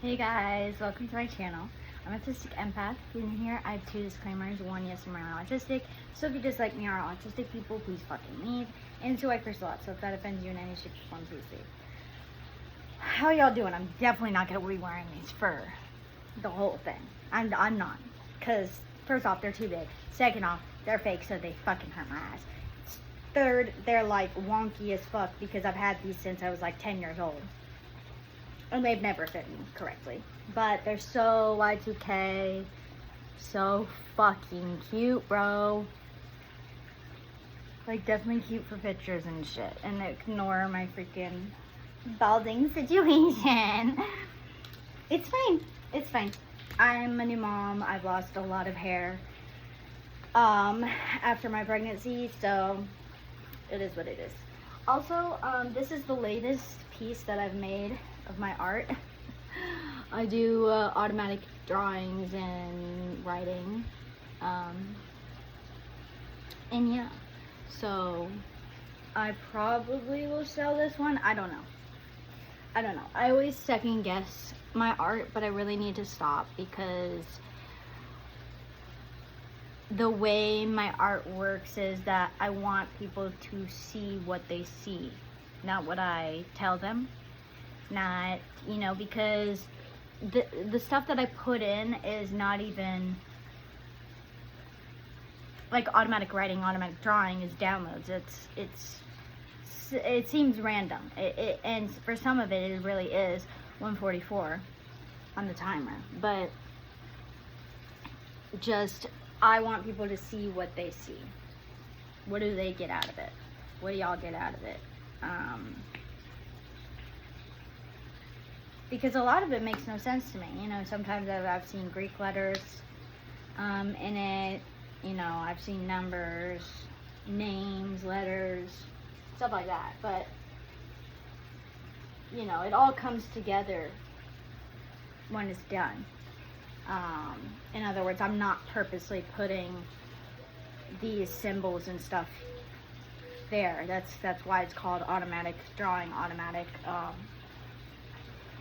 Hey guys, welcome to my channel. I'm Autistic Empath. In here, I have 2 disclaimers. One, yes, I'm around autistic. So if you dislike me or autistic people, please fucking leave. And 2, I curse a lot. So if that offends you in any shape or form, please leave. How y'all doing? I'm definitely not gonna be wearing these for the whole thing. I'm not. Cause first off, they're too big. Second off, they're fake, so they fucking hurt my eyes. Third, they're like wonky as fuck because I've had these since I was like 10 years old. And they've never fit me correctly. But they're so Y2K. So fucking cute, bro. Like, definitely cute for pictures and shit. And ignore my freaking balding situation. It's fine. It's fine. I'm a new mom. I've lost a lot of hair after my pregnancy. So, it is what it is. Also, this is the latest piece that I've made of my art. I do automatic drawings and writing, and yeah, so I probably will sell this one. I don't know. I always second guess my art, but I really need to stop because the way my art works is that I want people to see what they see, not what I tell them. Not, you know, because the stuff that I put in is not even like automatic writing, automatic drawing is downloads. It seems random. And for some of it really is 144 on the timer. But just, I want people to see what they see. What do they get out of it? What do y'all get out of it? Because a lot of it makes no sense to me. You know, sometimes I've seen Greek letters in it. You know, I've seen numbers, names, letters, stuff like that. But, you know, it all comes together when it's done. In other words, I'm not purposely putting these symbols and stuff there. That's why it's called automatic drawing, automatic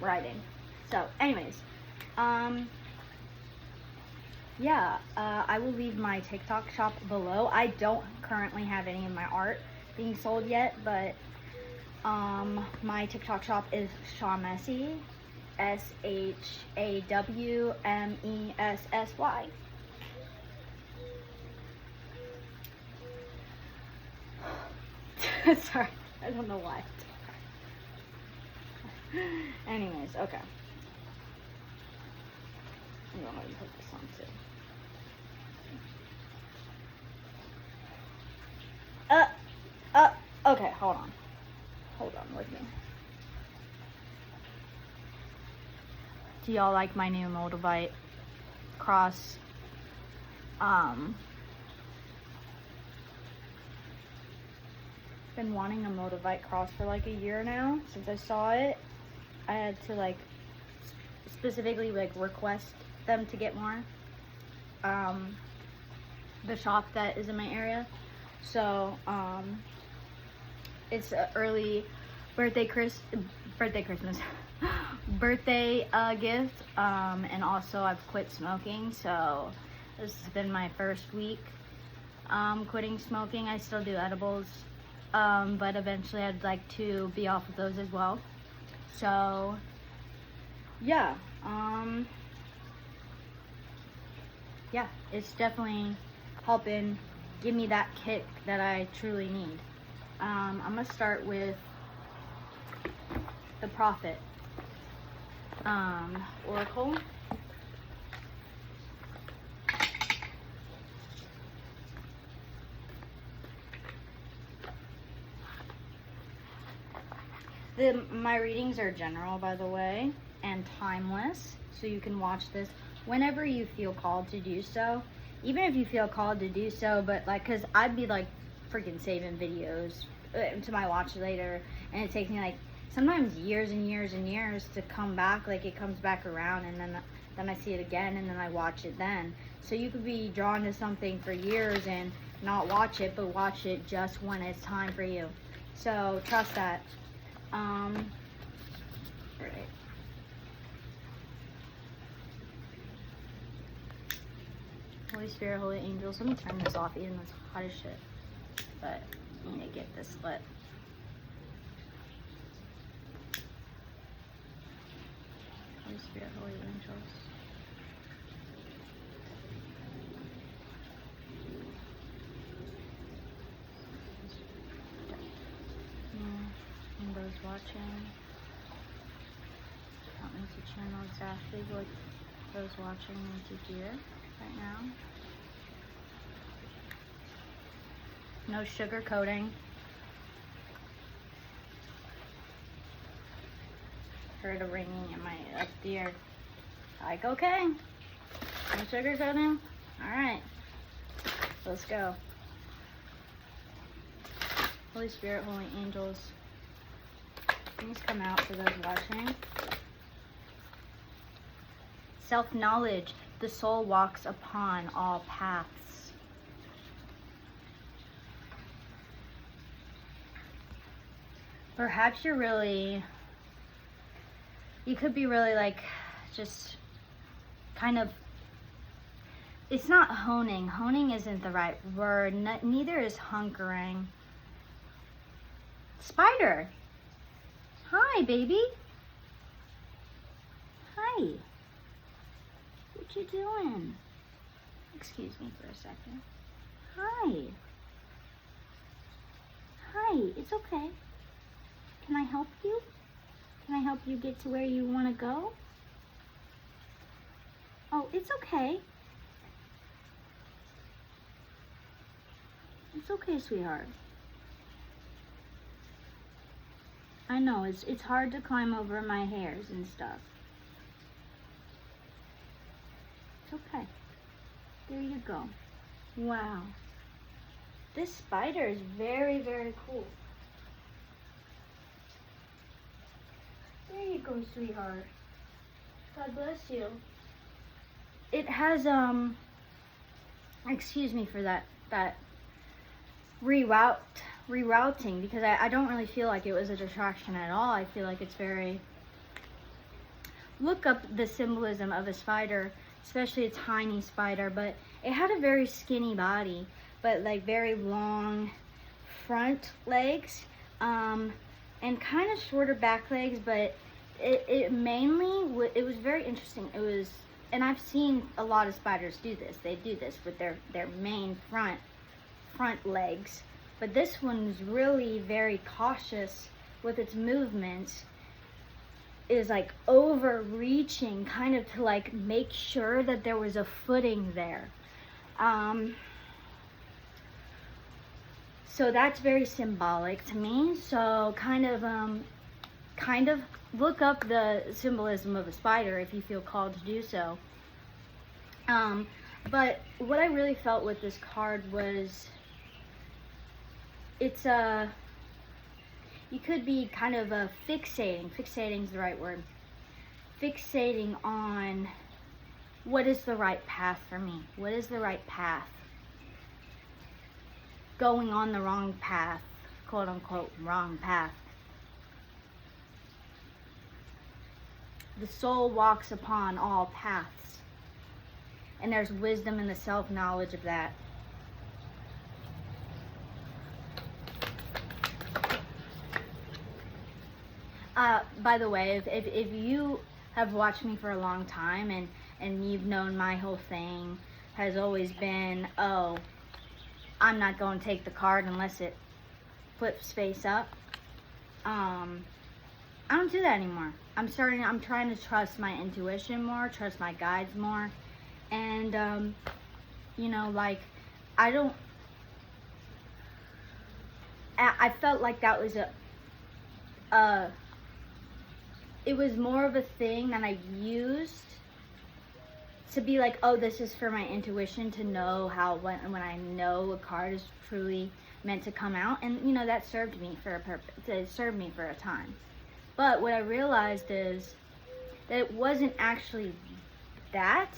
writing. So anyways, yeah, I will leave my TikTok shop below. I don't currently have any of my art being sold yet, but my TikTok shop is Shawmessy, SHAWMESSY. Sorry, I don't know why. Anyways, okay. I'm gonna put this on too. Okay, hold on with me. Do y'all like my new Moldavite cross? Been wanting a Moldavite cross for like a year now since I saw it. I had to like specifically like request them to get more. The shop that is in my area. So it's an early birthday Christmas birthday gift. And also I've quit smoking, so this has been my first week quitting smoking. I still do edibles, but eventually I'd like to be off of those as well. So yeah, yeah, it's definitely helping give me that kick that I truly need. I'm gonna start with the Prophet Oracle. My readings are general, by the way, and timeless, so you can watch this whenever you feel called to do so. Even if you feel called to do so, but like, cause I'd be like freaking saving videos to my watch later, and it takes me like sometimes years and years and years to come back. Like, it comes back around, and then I see it again, and then I watch it then. So you could be drawn to something for years and not watch it, but watch it just when it's time for you. So trust that. Right. Holy Spirit, Holy Angels. Let me turn this off, even though it's hot as shit. But I need to get this lit. Holy Spirit, Holy Angels. And those watching, help me to channel exactly what those watching need to hear right now. No sugar coating. Heard a ringing in my up ear. Like, okay, no sugar coating. All right, let's go. Holy Spirit, Holy Angels, please come out for those watching. Self-knowledge, the soul walks upon all paths. Perhaps you could be really like, just kind of, it's not honing. Honing isn't the right word. Neither is hunkering. Spider. Hi, baby. Hi. What you doing? Excuse me for a second. Hi. Hi, it's okay. Can I help you? Can I help you get to where you want to go? Oh, it's okay. It's okay, sweetheart. I know, it's hard to climb over my hairs and stuff. It's okay. There you go. Wow. This spider is very, very cool. There you go, sweetheart. God bless you. It has, excuse me for that rerouting, because I don't really feel like it was a distraction at all. I feel like it's very, look up the symbolism of a spider, especially a tiny spider, but it had a very skinny body, but like very long front legs, and kind of shorter back legs, but it mainly, it was very interesting. It was, and I've seen a lot of spiders do this. They do this with their main front legs, but this one was really very cautious with its movements. It was like overreaching, kind of to like make sure that there was a footing there. So that's very symbolic to me. So kind of look up the symbolism of a spider if you feel called to do so. But what I really felt with this card was, it's you could be kind of fixating is the right word, fixating on what is the right path for me, what is the right path, going on the wrong path, quote unquote wrong path. The soul walks upon all paths, and there's wisdom in the self-knowledge of that. By the way, if you have watched me for a long time and you've known my whole thing has always been, oh, I'm not going to take the card unless it flips face up. I don't do that anymore. I'm trying to trust my intuition more, trust my guides more. And, you know, like, I felt like that was it was more of a thing that I used to be like, oh, this is for my intuition to know how, when I know a card is truly meant to come out. And, you know, that served me for a purpose. It served me for a time. But what I realized is that it wasn't actually that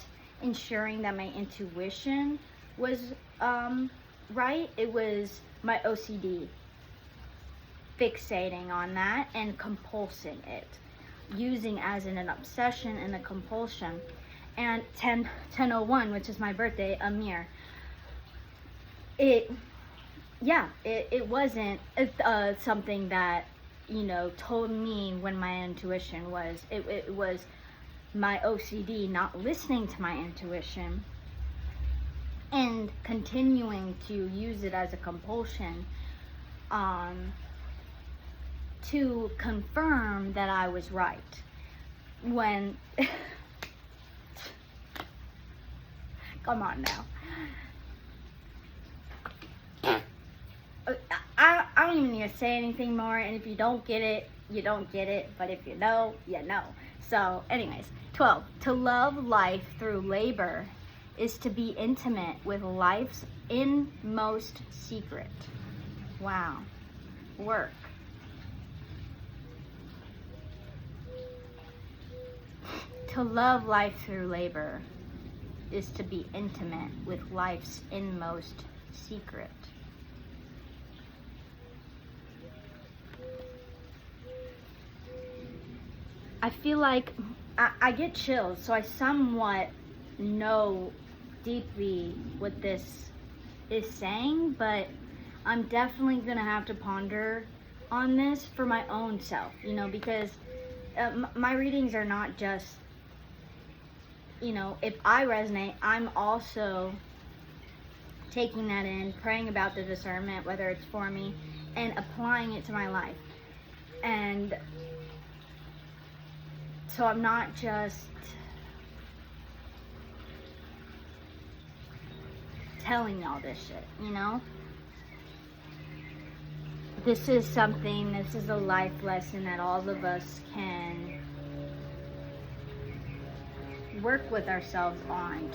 ensuring that my intuition was right. It was my OCD fixating on that and compulsing it, using as an obsession and a compulsion. and 10/10/01, which is my birthday, Amir. It wasn't something that, told me when my intuition was. It was my OCD not listening to my intuition and continuing to use it as a compulsion to confirm that I was right. When, come on now. I don't even need to say anything more, and if you don't get it, you don't get it, but if you know, you know. So anyways, 12, to love life through labor is to be intimate with life's inmost secret. Wow. Work. To love life through labor is to be intimate with life's inmost secret. I feel like I get chills, so I somewhat know deeply what this is saying, but I'm definitely gonna have to ponder on this for my own self, because my readings are not just, if I resonate, I'm also taking that in, praying about the discernment, whether it's for me, and applying it to my life. And so I'm not just telling y'all this shit, This is a life lesson that all of us can work with ourselves on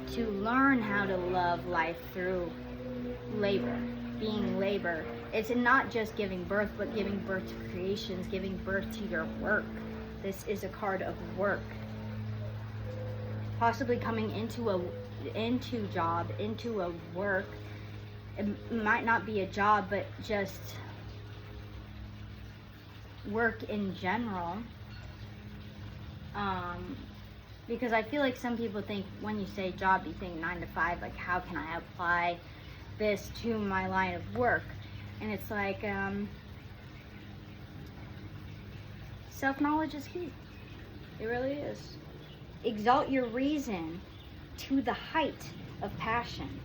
to learn how to love life through labor, being labor. It's not just giving birth, but giving birth to creations, giving birth to your work. This is a card of work. Possibly coming into a work. It might not be a job, but just work in general. Because I feel like some people think when you say job, you think 9 to 5, like how can I apply this to my line of work? And it's like, self-knowledge is key. It really is. Exalt your reason to the height of passion.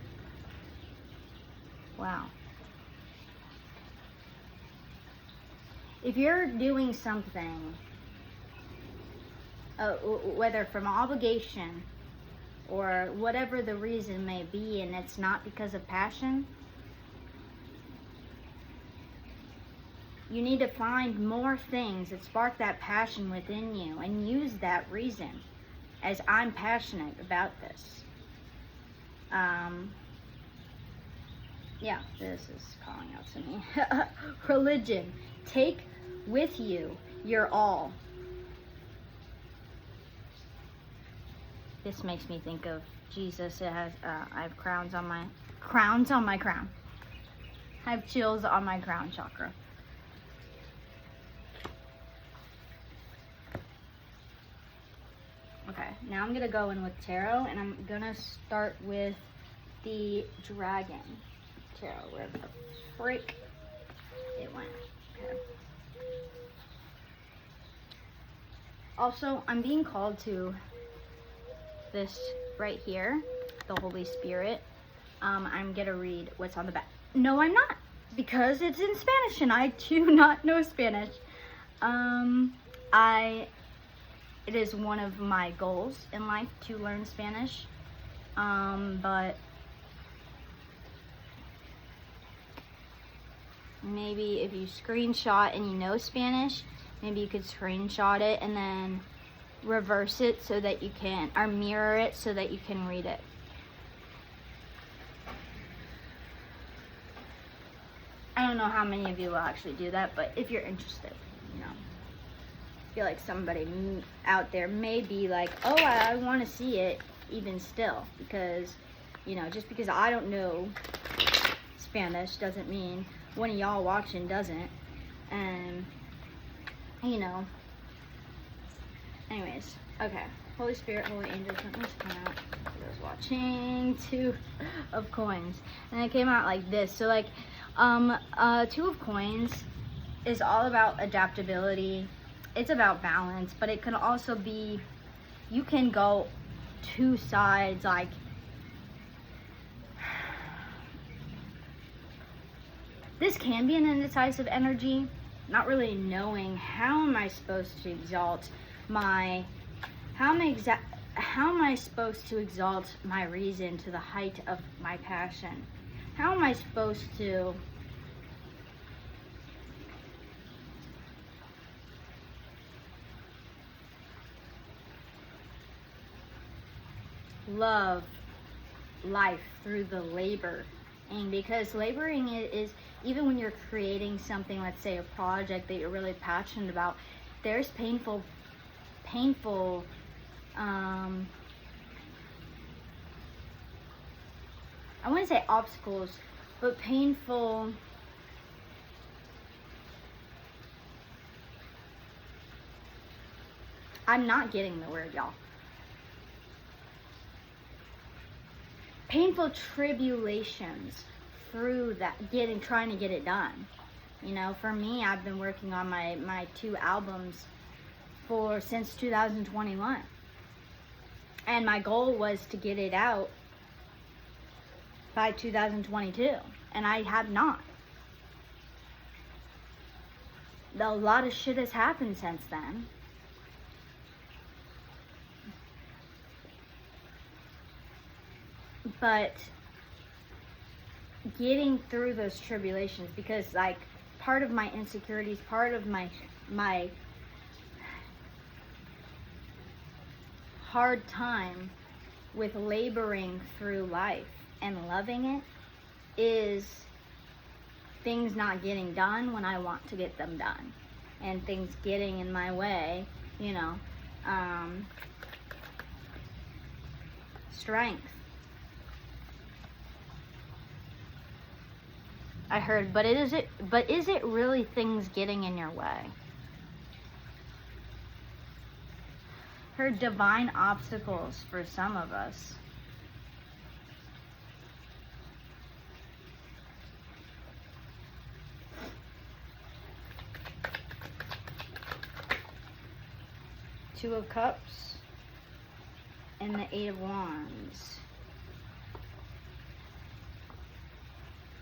Wow. If you're doing something, whether from obligation or whatever the reason may be, and it's not because of passion, you need to find more things that spark that passion within you and use that reason as I'm passionate about this. Yeah, this is calling out to me. Religion. Take with you your all. This makes me think of Jesus. It has, I have crowns on my crown. I have chills on my crown chakra. Okay, now I'm gonna go in with tarot, and I'm gonna start with the dragon tarot. Where the freak it went. Okay. Also, I'm being called to this right here, the Holy Spirit. I'm gonna read what's on the back. No, I'm not, because it's in Spanish, and I do not know Spanish. It is one of my goals in life to learn Spanish, but maybe if you screenshot and you know Spanish, maybe you could screenshot it and then reverse it so that you can, or mirror it so that you can read it. I don't know how many of you will actually do that, but if you're interested, I feel like somebody out there may be like, oh, I want to see it even still, because, just because I don't know Spanish doesn't mean one of y'all watching doesn't. And, Anyways, okay. Holy Spirit, Holy Angels, let me just come out. I was watching Two of Coins, and it came out like this. So like, Two of Coins is all about adaptability. It's about balance, but it can also be, you can go two sides, like this can be an indecisive energy, not really knowing how am I supposed to exalt my, how am I supposed to exalt my reason to the height of my passion? How am I supposed to love life through the labor? And because laboring is, even when you're creating something, let's say a project that you're really passionate about, there's painful, I wouldn't say obstacles, but painful, I'm not getting the word, y'all. Painful tribulations through that, trying to get it done. You know, for me, I've been working on my 2 albums since 2021. And my goal was to get it out by 2022. And I have not. A lot of shit has happened since then. But getting through those tribulations, because like part of my insecurities, part of my hard time with laboring through life and loving it is things not getting done when I want to get them done, and things getting in my way, you know. Strength. I heard, but is it really things getting in your way? Heard divine obstacles for some of us. Two of Cups and the Eight of Wands.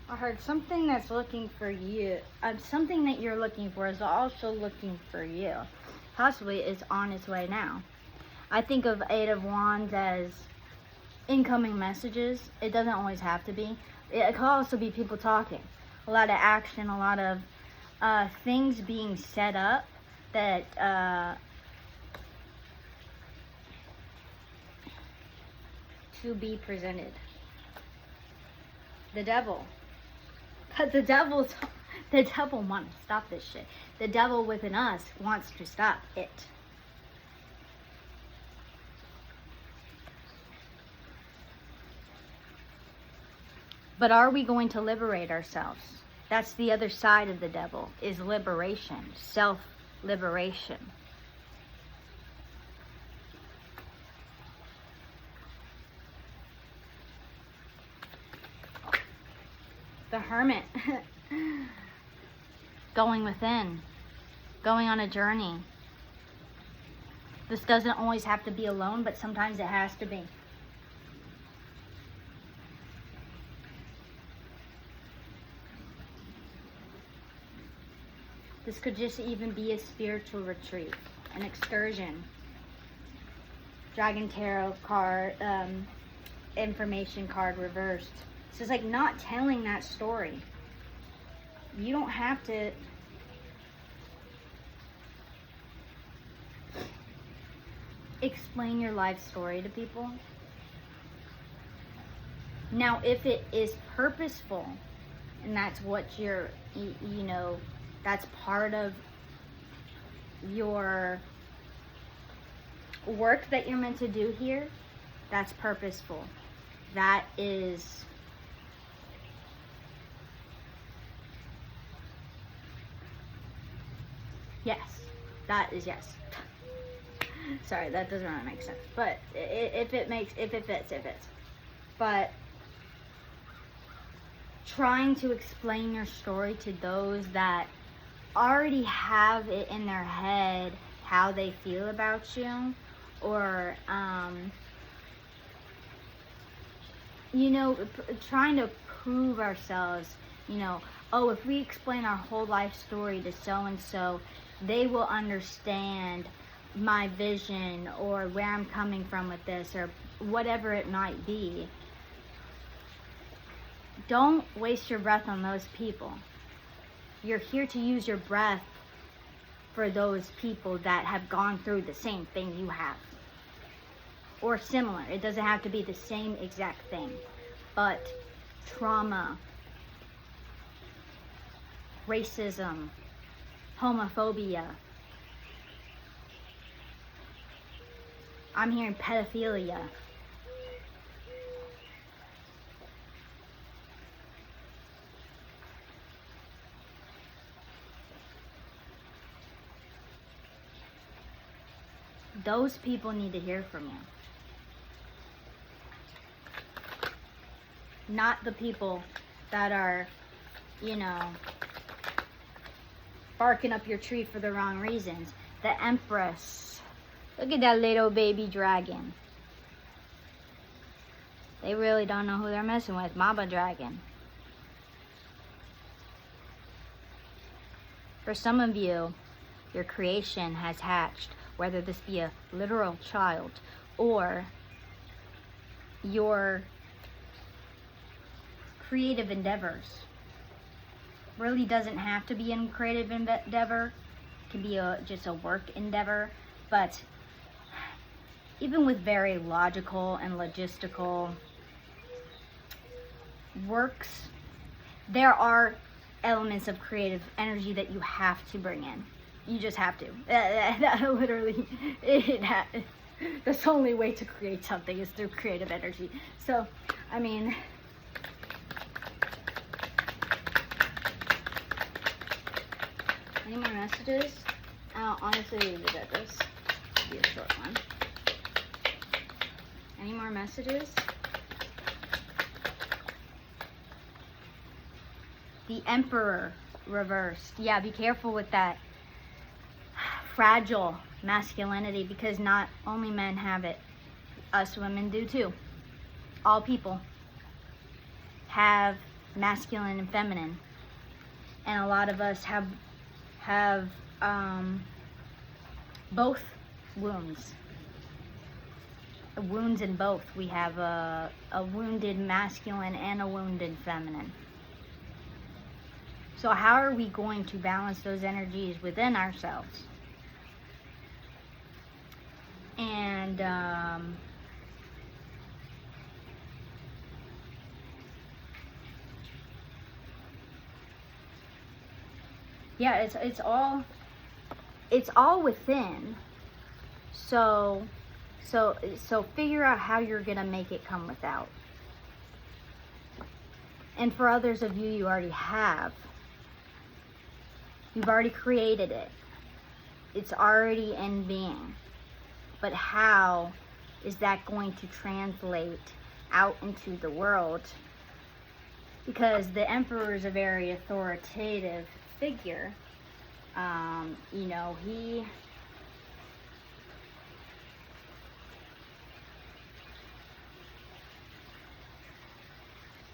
I heard something that's looking for you. Something that you're looking for is also looking for you. Possibly is on its way now. I think of Eight of Wands as incoming messages. It doesn't always have to be. It could also be people talking. A lot of action, a lot of things being set up that to be presented. The devil. But the devil wants to stop this shit. The devil within us wants to stop it. But are we going to liberate ourselves? That's the other side of the devil, is liberation, self-liberation. The Hermit. Going within. Going on a journey. This doesn't always have to be alone, but sometimes it has to be. This could just even be a spiritual retreat, an excursion. Dragon Tarot card, information card reversed. So it's like not telling that story. You don't have to explain your life story to people. Now, if it is purposeful, and that's what you're, you know, that's part of your work that you're meant to do here, that's purposeful. That is yes. That is yes. Sorry, that doesn't really make sense. But if it fits, it fits. But trying to explain your story to those that already have it in their head how they feel about you, or you know, trying to prove ourselves, you know, oh, if we explain our whole life story to so and so, they will understand my vision or where I'm coming from with this, or whatever it might be. Don't waste your breath on those people. You're here to use your breath for those people that have gone through the same thing you have, or similar. It doesn't have to be the same exact thing, but trauma, racism, homophobia. I'm hearing pedophilia. Those people need to hear from you. Not the people that are, you know, barking up your tree for the wrong reasons. The Empress. Look at that little baby dragon. They really don't know who they're messing with. Mama Dragon. For some of you, your creation has hatched, whether this be a literal child or your creative endeavors. Really doesn't have to be a creative endeavor. It can be just a work endeavor. But even with very logical and logistical works, there are elements of creative energy that you have to bring in. You just have to. Literally, that's the only way to create something is through creative energy. So, I mean, any more messages? I'll honestly leave it at this. It'll be a short one. Any more messages? The Emperor reversed. Yeah, be careful with that fragile masculinity, because not only men have it, us women do too. All people have masculine and feminine, and a lot of us have both wounds. Wounds in both. We have a wounded masculine and a wounded feminine. So how are we going to balance those energies within ourselves? And yeah, it's all within. So figure out how you're gonna make it come without. And for others of you, you already have. You've already created it. It's already in being. But how is that going to translate out into the world? Because the Emperor is a very authoritative figure. You know, he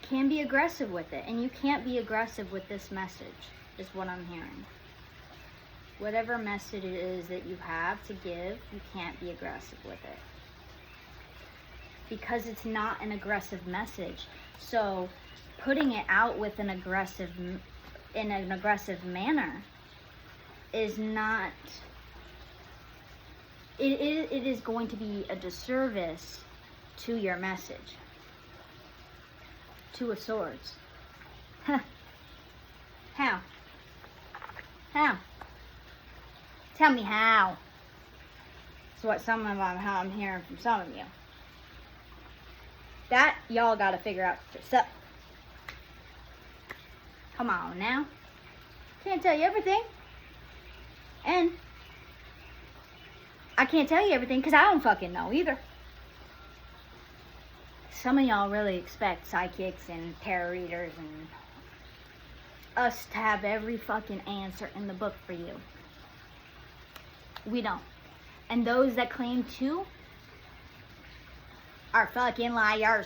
can be aggressive with it, and you can't be aggressive with this message, is what I'm hearing. Whatever message it is that you have to give, you can't be aggressive with it, because it's not an aggressive message. So putting it out with in an aggressive manner is not, it is going to be a disservice to your message. Two of Swords. Huh. How? Tell me how. That's what how I'm hearing from some of you. That y'all gotta figure out for yourself. Come on now. Can't tell you everything. And I can't tell you everything because I don't fucking know either. Some of y'all really expect psychics and tarot readers and us to have every fucking answer in the book for you. We don't. And those that claim to are fucking liars.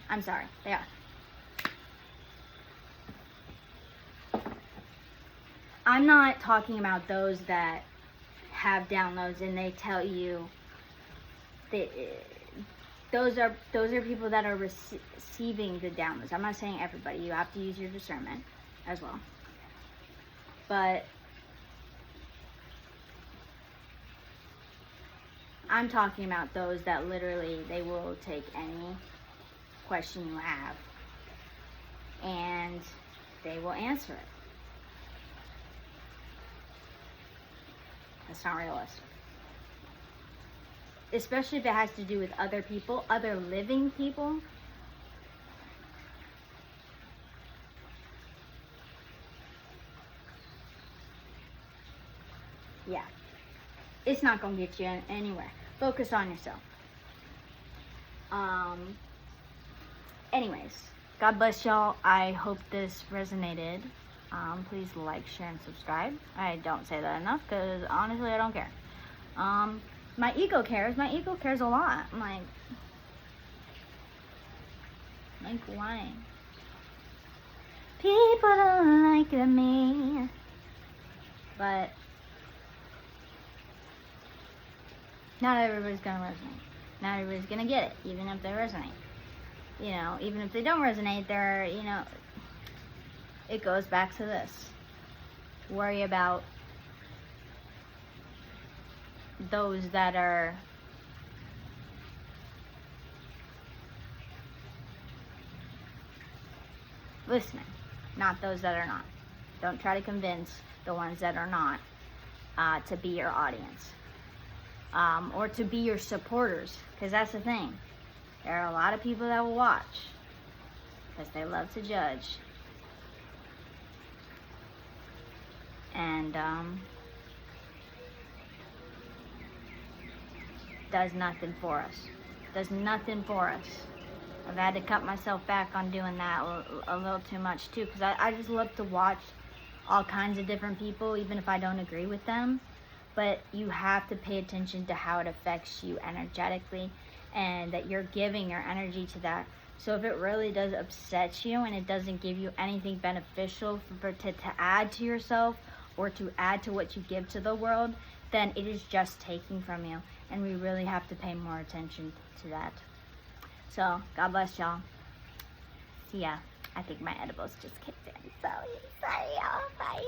I'm sorry, they are. I'm not talking about those that have downloads and they tell you that those are people that are receiving the downloads. I'm not saying everybody. You have to use your discernment as well. But I'm talking about those that literally they will take any question you have and they will answer it. That's not realistic. Especially if it has to do with other people, other living people. Yeah. It's not going to get you anywhere. Focus on yourself. Anyways, God bless y'all. I hope this resonated. Please like, share, and subscribe. I don't say that enough because honestly, I don't care. My ego cares. My ego cares a lot. I'm like why? People don't like me. But not everybody's gonna resonate. Not everybody's gonna get it, even if they resonate. You know, even if they don't resonate, they're, you know, it goes back to this. Worry about those that are listening, not those that are not. Don't try to convince the ones that are not to be your audience or to be your supporters, because that's the thing. There are a lot of people that will watch because they love to judge. And does nothing for us. Does nothing for us. I've had to cut myself back on doing that a little too much too, because I just love to watch all kinds of different people, even if I don't agree with them. But you have to pay attention to how it affects you energetically, and that you're giving your energy to that. So if it really does upset you and it doesn't give you anything beneficial to add to yourself or to add to what you give to the world, then it is just taking from you. And we really have to pay more attention to that. So, God bless y'all. See ya. I think my edibles just kicked in. So, sorry y'all. Bye.